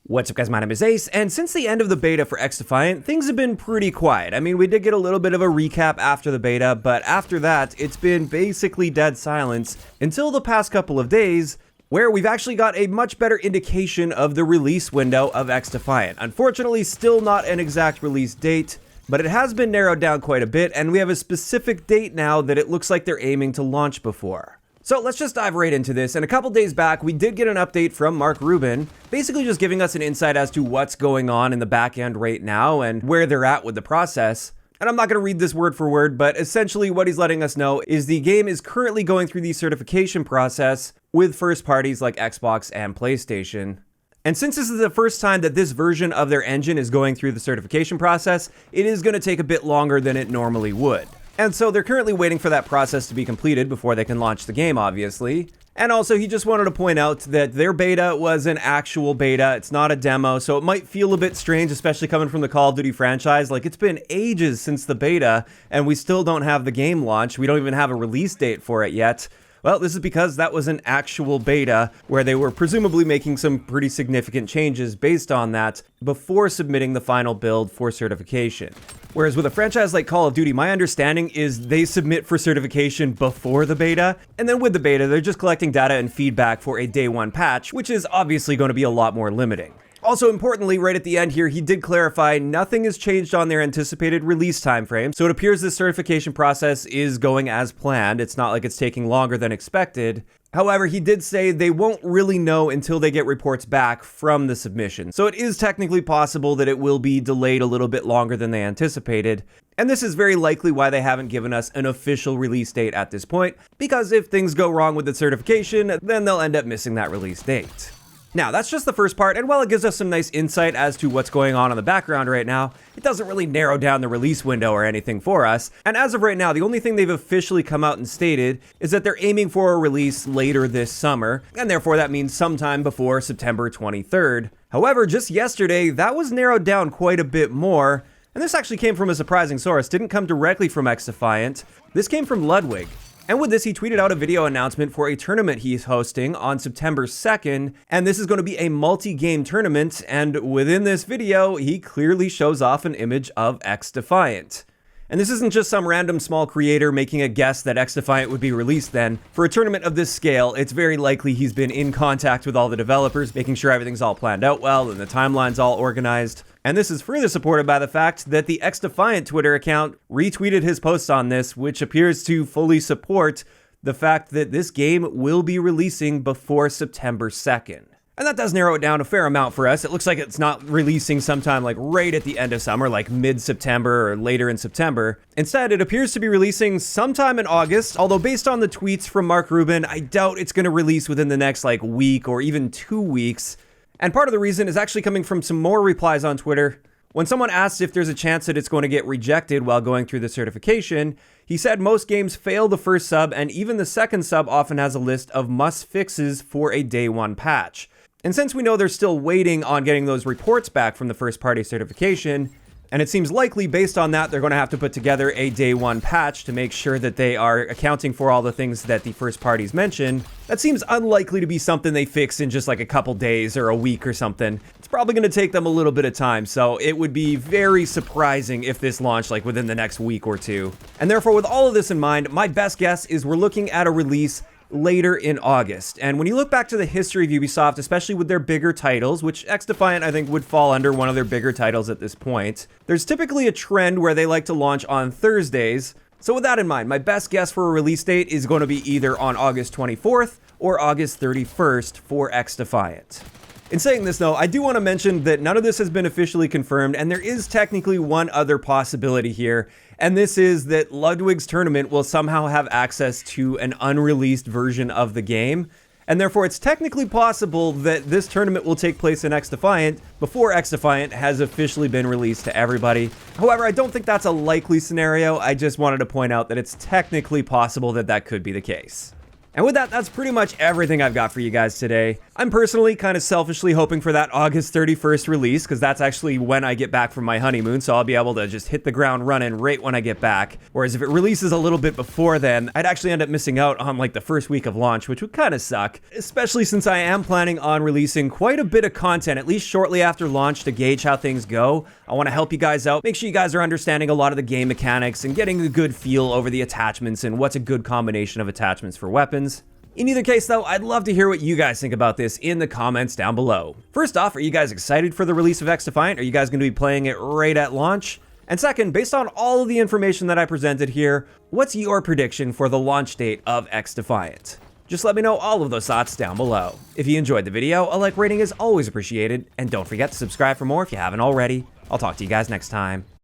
What's up guys, my name is Ace, and since the end of the beta for XDefiant, things have been pretty quiet. I mean, we did get a little bit of a recap after the beta, but after that, it's been basically dead silence until the past couple of days, where we've actually got a much better indication of the release window of XDefiant. Unfortunately, still not an exact release date, but it has been narrowed down quite a bit, and we have a specific date now that it looks like they're aiming to launch before. So let's just dive right into this, and a couple days back, we did get an update from Mark Rubin, basically just giving us an insight as to what's going on in the back end right now and where they're at with the process. And I'm not going to read this word for word, but essentially what he's letting us know is the game is currently going through the certification process with first parties like Xbox and PlayStation. And since this is the first time that this version of their engine is going through the certification process, it is going to take a bit longer than it normally would. And so they're currently waiting for that process to be completed before they can launch the game, obviously. And also, he just wanted to point out that their beta was an actual beta. It's not a demo, so it might feel a bit strange, especially coming from the Call of Duty franchise. Like, it's been ages since the beta, and we still don't have the game launched. We don't even have a release date for it yet. Well, this is because that was an actual beta where they were presumably making some pretty significant changes based on that before submitting the final build for certification. Whereas with a franchise like Call of Duty, my understanding is they submit for certification before the beta, and then with the beta, they're just collecting data and feedback for a day one patch, which is obviously going to be a lot more limiting. Also importantly, right at the end here, he did clarify nothing has changed on their anticipated release timeframe, so it appears the certification process is going as planned. It's not like it's taking longer than expected. However, he did say they won't really know until they get reports back from the submission. So it is technically possible that it will be delayed a little bit longer than they anticipated. And this is very likely why they haven't given us an official release date at this point, because if things go wrong with the certification, then they'll end up missing that release date. Now, that's just the first part, and while it gives us some nice insight as to what's going on in the background right now, it doesn't really narrow down the release window or anything for us. And as of right now, the only thing they've officially come out and stated is that they're aiming for a release later this summer, and therefore that means sometime before September 23rd. However, just yesterday, that was narrowed down quite a bit more, and this actually came from a surprising source. Didn't come directly from XDefiant. This came from Ludwig. And with this, he tweeted out a video announcement for a tournament he's hosting on September 2nd, and this is going to be a multi-game tournament, and within this video, he clearly shows off an image of XDefiant. And this isn't just some random small creator making a guess that XDefiant would be released then. For a tournament of this scale, it's very likely he's been in contact with all the developers, making sure everything's all planned out well and the timeline's all organized. And this is further supported by the fact that the XDefiant Twitter account retweeted his post on this, which appears to fully support the fact that this game will be releasing before September 2nd. And that does narrow it down a fair amount for us. It looks like it's not releasing sometime like right at the end of summer, like mid-September or later in September. Instead, it appears to be releasing sometime in August, although based on the tweets from Mark Rubin, I doubt it's going to release within the next like week or even 2 weeks. And part of the reason is actually coming from some more replies on Twitter. When someone asks if there's a chance that it's going to get rejected while going through the certification, he said most games fail the first sub, and even the second sub often has a list of must fixes for a day one patch. And since we know they're still waiting on getting those reports back from the first party certification, and it seems likely based on that they're going to have to put together a day one patch to make sure that they are accounting for all the things that the first parties mentioned, that seems unlikely to be something they fix in just like a couple days or a week or something. It's probably going to take them a little bit of time, so it would be very surprising if this launched like within the next week or two. And therefore, with all of this in mind, my best guess is we're looking at a release later in August. And when you look back to the history of Ubisoft, especially with their bigger titles, which XDefiant I think would fall under one of their bigger titles at this point, there's typically a trend where they like to launch on Thursdays. So with that in mind, my best guess for a release date is going to be either on August 24th or August 31st for XDefiant. In saying this though, I do want to mention that none of this has been officially confirmed, and there is technically one other possibility here, and this is that Ludwig's tournament will somehow have access to an unreleased version of the game, and therefore it's technically possible that this tournament will take place in XDefiant before XDefiant has officially been released to everybody. However, I don't think that's a likely scenario. I just wanted to point out that it's technically possible that that could be the case. And with that, that's pretty much everything I've got for you guys today. I'm personally kind of selfishly hoping for that August 31st release, because that's actually when I get back from my honeymoon, so I'll be able to just hit the ground running right when I get back. Whereas if it releases a little bit before then, I'd actually end up missing out on like the first week of launch, which would kind of suck. Especially since I am planning on releasing quite a bit of content, at least shortly after launch, to gauge how things go. I want to help you guys out, make sure you guys are understanding a lot of the game mechanics and getting a good feel over the attachments and what's a good combination of attachments for weapons. In either case though, I'd love to hear what you guys think about this in the comments down below. First off, are you guys excited for the release of XDefiant? Are you guys going to be playing it right at launch? And second, based on all of the information that I presented here, what's your prediction for the launch date of XDefiant? Just let me know all of those thoughts down below. If you enjoyed the video, a like rating is always appreciated, and don't forget to subscribe for more if you haven't already. I'll talk to you guys next time.